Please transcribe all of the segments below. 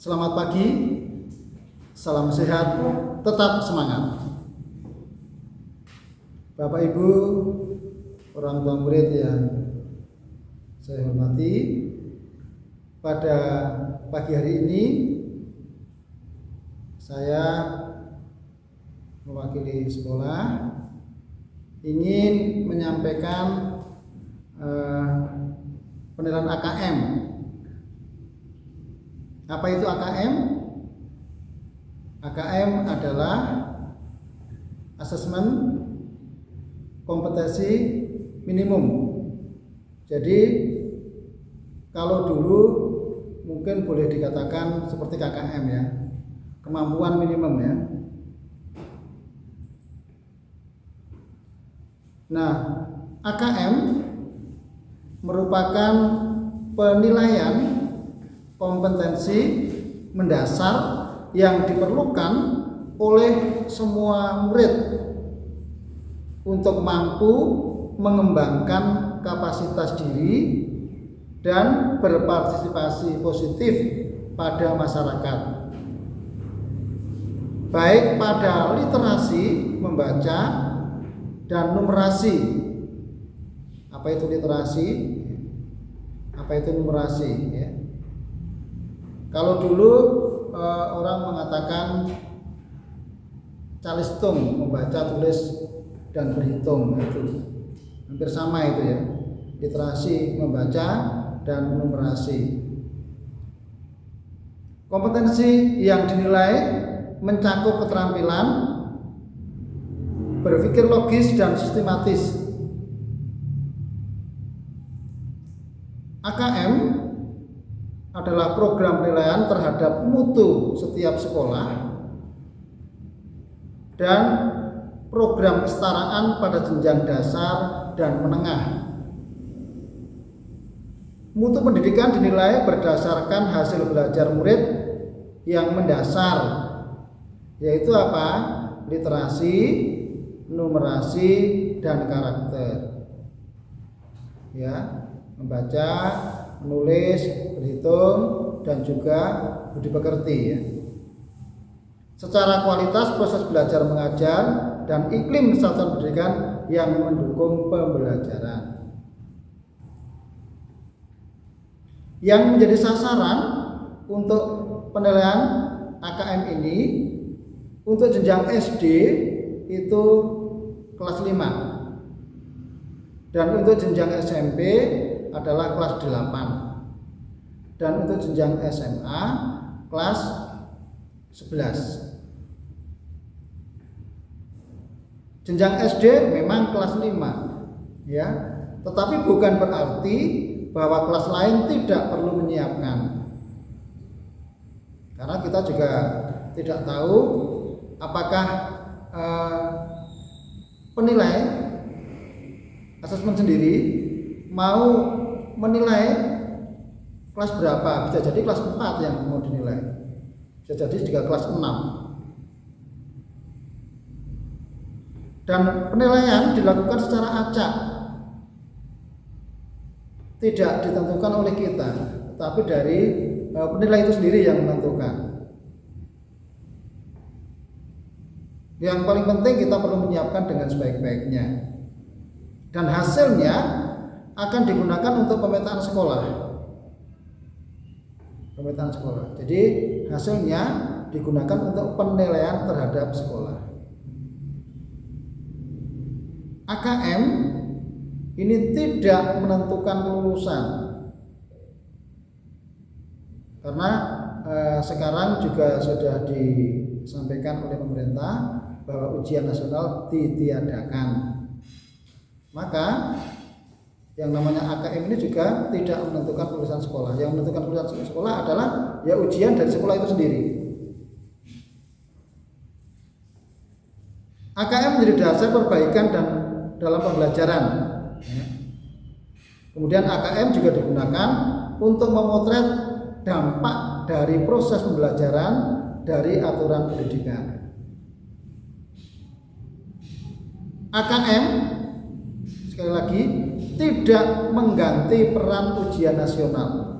Selamat pagi, salam sehat, tetap semangat. Bapak Ibu, orang tua murid yang saya hormati, pada pagi hari ini saya mewakili sekolah ingin menyampaikan penilaian AKM. Apa itu AKM? AKM adalah asesmen kompetensi minimum. Jadi kalau dulu mungkin boleh dikatakan seperti KKM ya, kemampuan minimum ya. Nah, AKM merupakan penilaian kompetensi mendasar yang diperlukan oleh semua murid untuk mampu mengembangkan kapasitas diri dan berpartisipasi positif pada masyarakat, baik pada literasi membaca dan numerasi. Apa itu literasi? Apa itu numerasi? Ya. Kalau dulu orang mengatakan calistung, membaca, tulis, dan berhitung, itu hampir sama itu ya. Literasi membaca dan numerasi. Kompetensi yang dinilai mencakup keterampilan berpikir logis dan sistematis. AKM adalah program penilaian terhadap mutu setiap sekolah dan program kesetaraan pada jenjang dasar dan menengah. Mutu pendidikan dinilai berdasarkan hasil belajar murid yang mendasar, yaitu apa? Literasi, numerasi, dan karakter. Ya, membaca, menulis, berhitung, dan juga budi pekerti ya. Secara kualitas proses belajar mengajar dan iklim kesatuan pendidikan yang mendukung pembelajaran. Yang menjadi sasaran untuk penilaian AKM ini untuk jenjang SD itu kelas 5 dan untuk jenjang SMP adalah kelas 8 dan untuk jenjang SMA kelas 11. Jenjang SD memang kelas 5 ya, tetapi bukan berarti bahwa kelas lain tidak perlu menyiapkan. Karena kita juga tidak tahu apakah penilai asesmen sendiri mau menilai kelas berapa. Bisa jadi kelas 4 yang mau dinilai, bisa jadi juga kelas 6. Dan penilaian dilakukan secara acak, tidak ditentukan oleh kita, tetapi dari penilai itu sendiri yang menentukan. Yang paling penting kita perlu menyiapkan dengan sebaik-baiknya, dan hasilnya akan digunakan untuk pemetaan sekolah. Pemetaan sekolah. Jadi hasilnya digunakan untuk penilaian terhadap sekolah. AKM ini tidak menentukan kelulusan, karena sekarang juga sudah disampaikan oleh pemerintah bahwa ujian nasional ditiadakan. Maka yang namanya AKM ini juga tidak menentukan kelulusan sekolah. Yang menentukan kelulusan sekolah adalah ya ujian dari sekolah itu sendiri. AKM menjadi dasar perbaikan dan dalam pembelajaran. Kemudian AKM juga digunakan untuk memotret dampak dari proses pembelajaran dari aturan pendidikan. AKM sekali lagi tidak mengganti peran ujian nasional.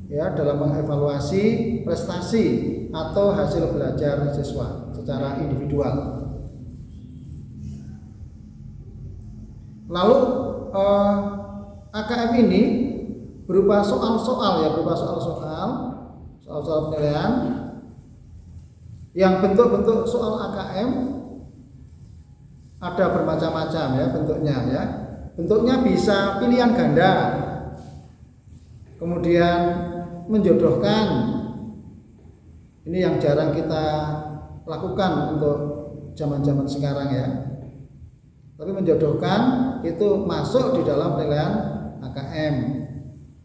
ya dalam mengevaluasi prestasi atau hasil belajar siswa secara individual. Lalu AKM ini berupa soal-soal penilaian yang bentuk-bentuk soal AKM ada bermacam-macam ya bentuknya ya. Bentuknya bisa pilihan ganda, kemudian menjodohkan. Ini yang jarang kita lakukan untuk zaman-zaman sekarang ya. Tapi menjodohkan itu masuk di dalam penilaian AKM.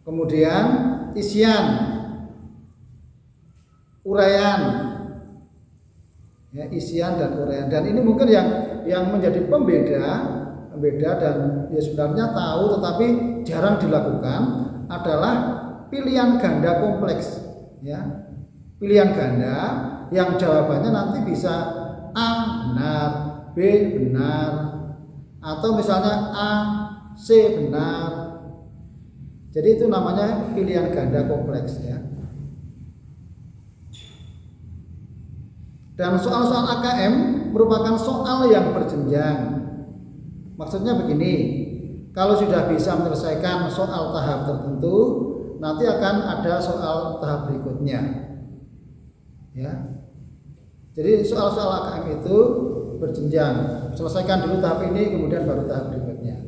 Kemudian isian, uraian, ya, isian dan uraian. Dan ini mungkin yang menjadi pembeda dan ya sebenarnya tahu tetapi jarang dilakukan adalah pilihan ganda kompleks. Ya, pilihan ganda yang jawabannya nanti bisa A benar, B benar, atau misalnya A, C benar. Jadi itu namanya pilihan ganda kompleks ya. Dan soal-soal AKM merupakan soal yang berjenjang. Maksudnya begini, kalau sudah bisa menyelesaikan soal tahap tertentu, nanti akan ada soal tahap berikutnya. Ya. Jadi soal-soal AKM itu berjenjang. Selesaikan dulu tahap ini, kemudian baru tahap berikutnya.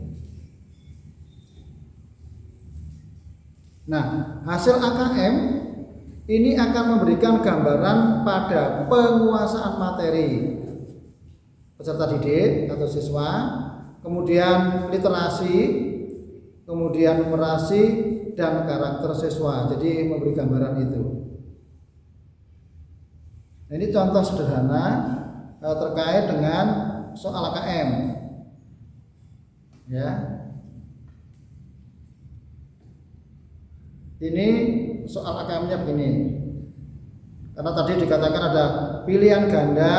Nah, hasil AKM ini akan memberikan gambaran pada penguasaan materi peserta didik atau siswa, kemudian literasi, kemudian numerasi dan karakter siswa. Jadi memberi gambaran itu. Ini contoh sederhana terkait dengan soal AKM. Ya. Ini soal AKM-nya begini. Karena tadi dikatakan ada pilihan ganda,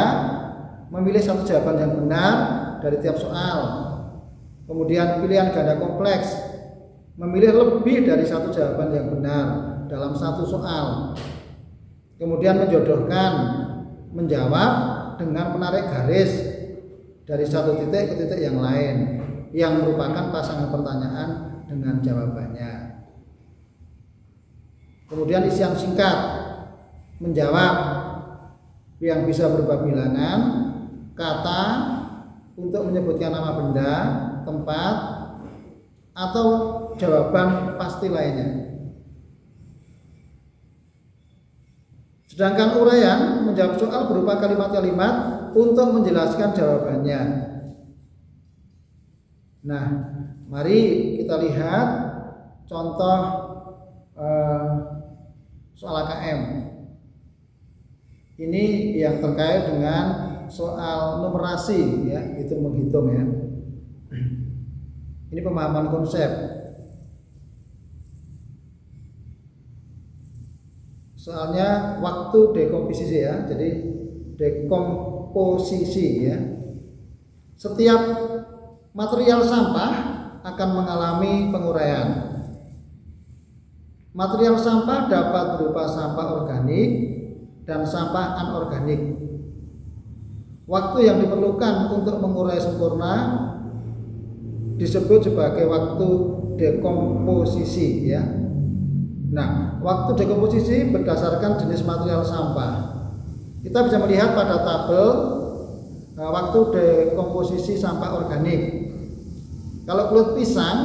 memilih satu jawaban yang benar dari tiap soal. Kemudian pilihan ganda kompleks, memilih lebih dari satu jawaban yang benar dalam satu soal. Kemudian menjodohkan, menjawab dengan menarik garis dari satu titik ke titik yang lain yang merupakan pasangan pertanyaan dengan jawabannya. Kemudian isian singkat, menjawab yang bisa berupa bilangan, kata untuk menyebutkan nama benda, tempat, atau jawaban pasti lainnya. Sedangkan uraian menjawab soal berupa kalimat-kalimat untuk menjelaskan jawabannya. Nah, mari kita lihat contoh soal AKM. Ini yang terkait dengan soal numerasi ya, itu menghitung ya. Ini pemahaman konsep. Soalnya waktu dekomposisi ya. Jadi dekomposisi ya. Setiap material sampah akan mengalami penguraian. Material sampah dapat berupa sampah organik dan sampah anorganik. Waktu yang diperlukan untuk mengurai sempurna disebut sebagai waktu dekomposisi ya. Nah, waktu dekomposisi berdasarkan jenis material sampah. Kita bisa melihat pada tabel waktu dekomposisi sampah organik. Kalau kulit pisang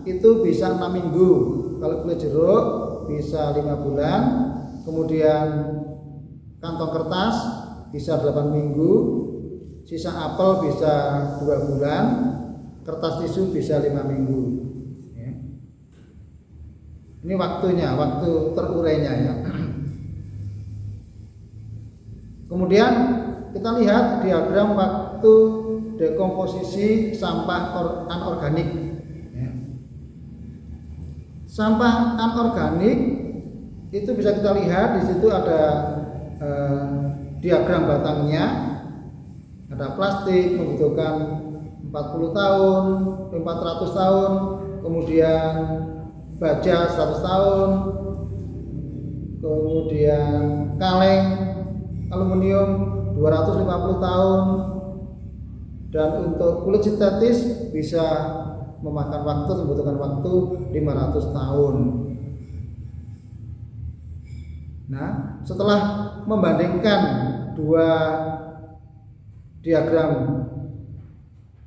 itu bisa 6 minggu. Kalau kulit jeruk bisa 5 bulan, kemudian kantong kertas bisa 8 minggu, sisa apel bisa 2 bulan, kertas tisu bisa 5 minggu. Ya. Ini waktunya, waktu terurainya ya. Kemudian kita lihat diagram waktu dekomposisi sampah anorganik. Sampah anorganik itu bisa kita lihat di situ ada diagram batangnya. Ada plastik membutuhkan 40 tahun, 400 tahun, kemudian baja 100 tahun, kemudian kaleng aluminium 250 tahun, dan untuk kulit sintetis bisa memakan waktu, membutuhkan waktu 500 tahun. Nah, setelah membandingkan dua diagram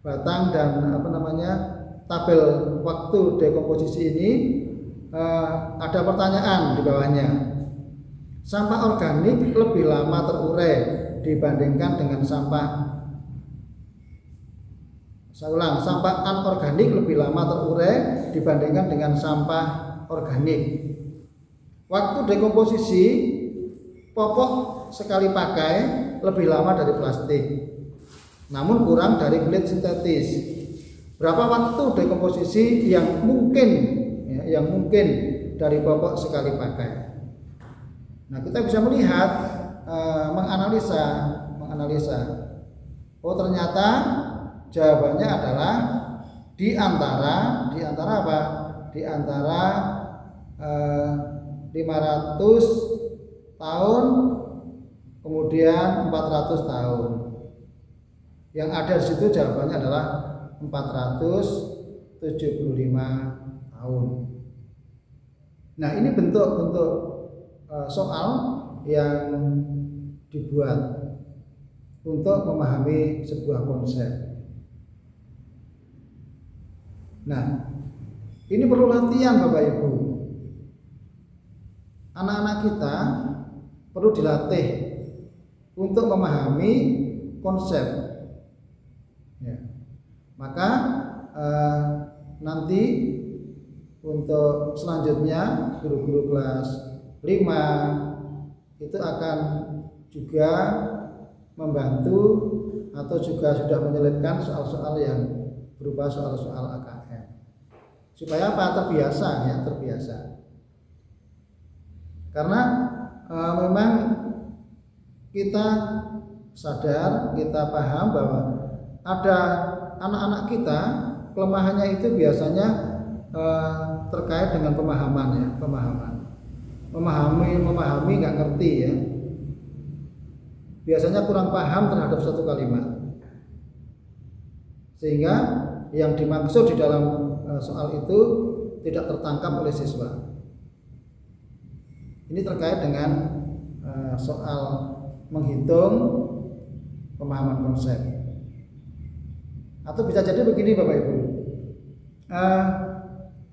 batang dan tabel waktu dekomposisi ini, ada pertanyaan di bawahnya. Sampah organik lebih lama terurai dibandingkan dengan sampah anorganik lebih lama terurai dibandingkan dengan sampah organik. Waktu dekomposisi popok sekali pakai lebih lama dari plastik, namun kurang dari kulit sintetis. Berapa waktu dekomposisi yang mungkin dari popok sekali pakai? Nah, kita bisa melihat, menganalisa. Oh, ternyata jawabannya adalah di antara apa? Di antara 500 tahun kemudian 400 tahun. Yang ada di situ jawabannya adalah 475 tahun. Nah, ini bentuk-bentuk soal yang dibuat untuk memahami sebuah konsep. Nah, ini perlu latihan Bapak Ibu. Anak-anak kita perlu dilatih untuk memahami konsep. Ya. Maka nanti untuk selanjutnya guru-guru kelas 5 itu akan juga membantu atau juga sudah menyelipkan soal-soal yang berupa soal-soal AKM. Supaya apa? Terbiasa. Karena memang kita sadar, kita paham bahwa ada anak-anak kita kelemahannya itu biasanya terkait dengan pemahaman. Memahami nggak ngerti ya. Biasanya kurang paham terhadap satu kalimat, sehingga yang dimaksud di dalam soal itu tidak tertangkap oleh siswa. Ini terkait dengan soal menghitung pemahaman konsep. Atau bisa jadi begini Bapak Ibu,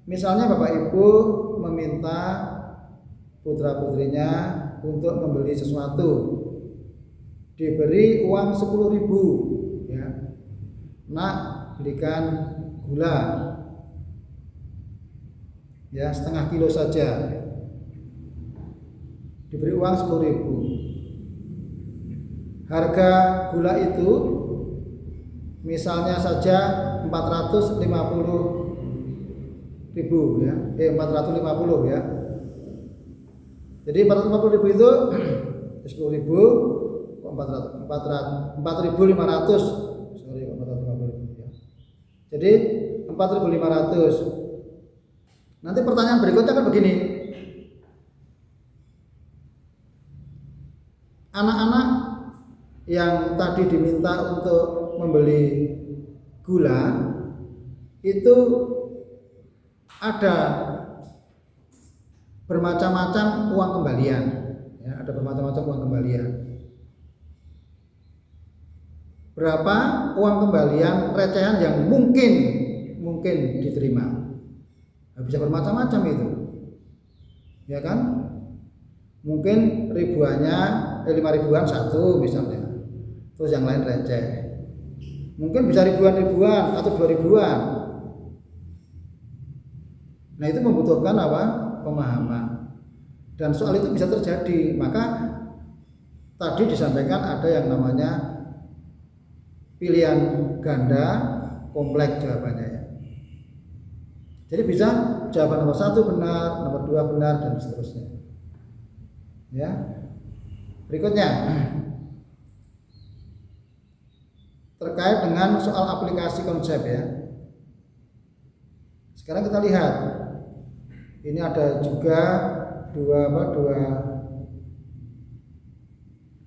misalnya Bapak Ibu meminta putra-putrinya untuk membeli sesuatu, diberi uang 10.000 ya. Nak, belikan gula ya, setengah kilo saja, diberi uang 10.000. Harga gula itu misalnya saja 450.000 ya, 450 ya. Jadi 450.000 itu 10.000 4.500, sorry, 450.000 ya. Jadi 4.500. Nanti pertanyaan berikutnya kan begini. Anak-anak yang tadi diminta untuk membeli gula itu ada bermacam-macam uang kembalian ya, ada bermacam-macam uang kembalian. Berapa uang kembalian recehan yang mungkin diterima? Nah, bisa bermacam-macam itu, ya kan? Mungkin ribuannya 5.000-an satu misalnya, terus yang lain receh. Mungkin bisa ribuan atau 2.000-an. Nah, itu membutuhkan apa? Pemahaman. Dan soal itu bisa terjadi. Maka tadi disampaikan ada yang namanya pilihan ganda kompleks jawabannya ya. Jadi bisa jawaban nomor 1 benar, nomor 2 benar, dan seterusnya. Ya. Berikutnya terkait dengan soal aplikasi konsep ya. Sekarang kita lihat. Ini ada juga dua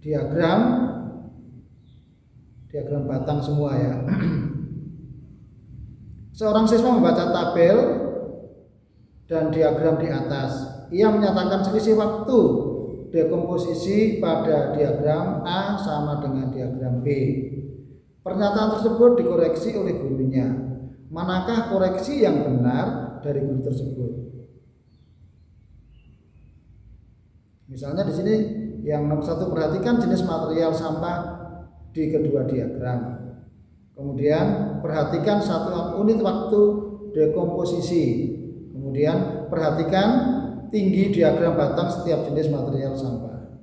diagram batang semua ya. Seorang siswa membaca tabel dan diagram di atas. Ia menyatakan selisih waktu dekomposisi pada diagram A sama dengan diagram B. Pernyataan tersebut dikoreksi oleh gurunya. Manakah koreksi yang benar dari guru tersebut? Misalnya di sini yang nomor 1, perhatikan jenis material sampah di kedua diagram. Kemudian perhatikan satuan unit waktu dekomposisi. Kemudian perhatikan tinggi diagram batang setiap jenis material sampah.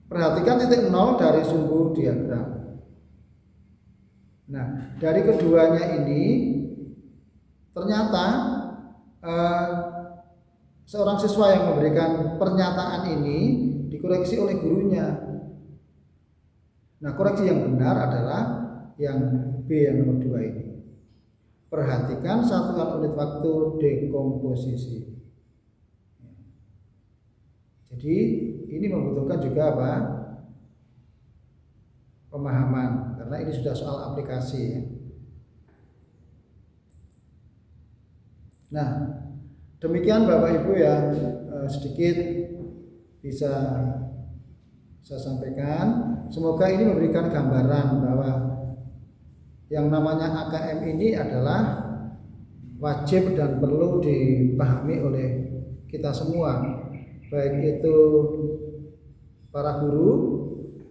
Perhatikan titik 0 dari sumbu diagram. Nah, dari keduanya ini ternyata seorang siswa yang memberikan pernyataan ini dikoreksi oleh gurunya. Nah, koreksi yang benar adalah yang B yang nomor 2 ini. Perhatikan satuan unit waktu dekomposisi. Jadi ini membutuhkan juga apa? Pemahaman, karena ini sudah soal aplikasi ya. Nah, demikian Bapak Ibu yang sedikit bisa saya sampaikan. Semoga ini memberikan gambaran bahwa yang namanya AKM ini adalah wajib dan perlu dipahami oleh kita semua, baik itu para guru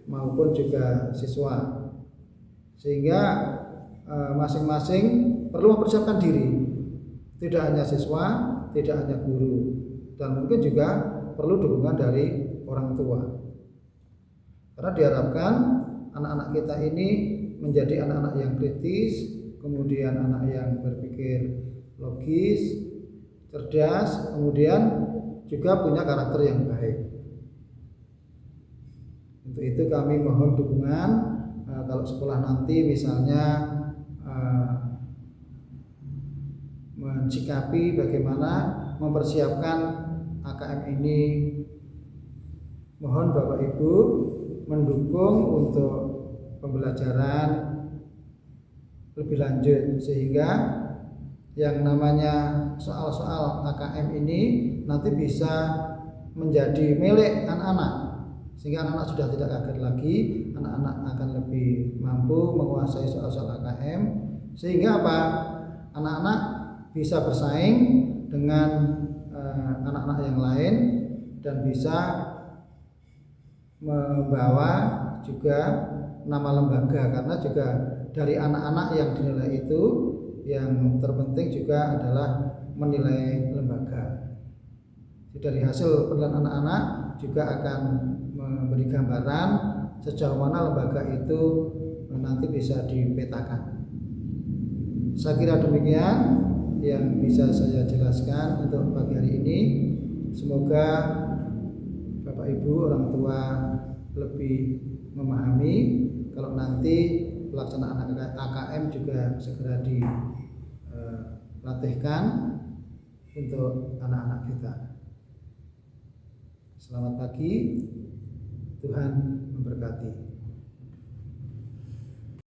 maupun juga siswa, sehingga masing-masing perlu mempersiapkan diri. Tidak hanya siswa, tidak hanya guru, dan mungkin juga perlu dukungan dari orang tua. Karena diharapkan anak-anak kita ini menjadi anak-anak yang kritis, kemudian anak yang berpikir logis, cerdas, kemudian juga punya karakter yang baik. Untuk itu kami mohon dukungan kalau sekolah nanti misalnya mensikapi bagaimana mempersiapkan AKM ini, mohon Bapak Ibu mendukung untuk pembelajaran lebih lanjut, sehingga yang namanya soal-soal AKM ini nanti bisa menjadi milik anak-anak, sehingga anak-anak sudah tidak kaget lagi, anak-anak akan lebih mampu menguasai soal-soal AKM, sehingga apa? Anak-anak bisa bersaing dengan anak-anak yang lain dan bisa membawa juga nama lembaga, karena juga dari anak-anak yang dinilai itu yang terpenting juga adalah menilai lembaga. Jadi dari hasil penilaian anak-anak juga akan memberi gambaran sejauh mana lembaga itu nanti bisa dipetakan. Saya kira demikian yang bisa saya jelaskan untuk pagi hari ini. Semoga Bapak Ibu orang tua lebih memahami kalau nanti pelaksanaan AKM juga segera dilatihkan untuk anak-anak kita. Selamat pagi, Tuhan memberkati.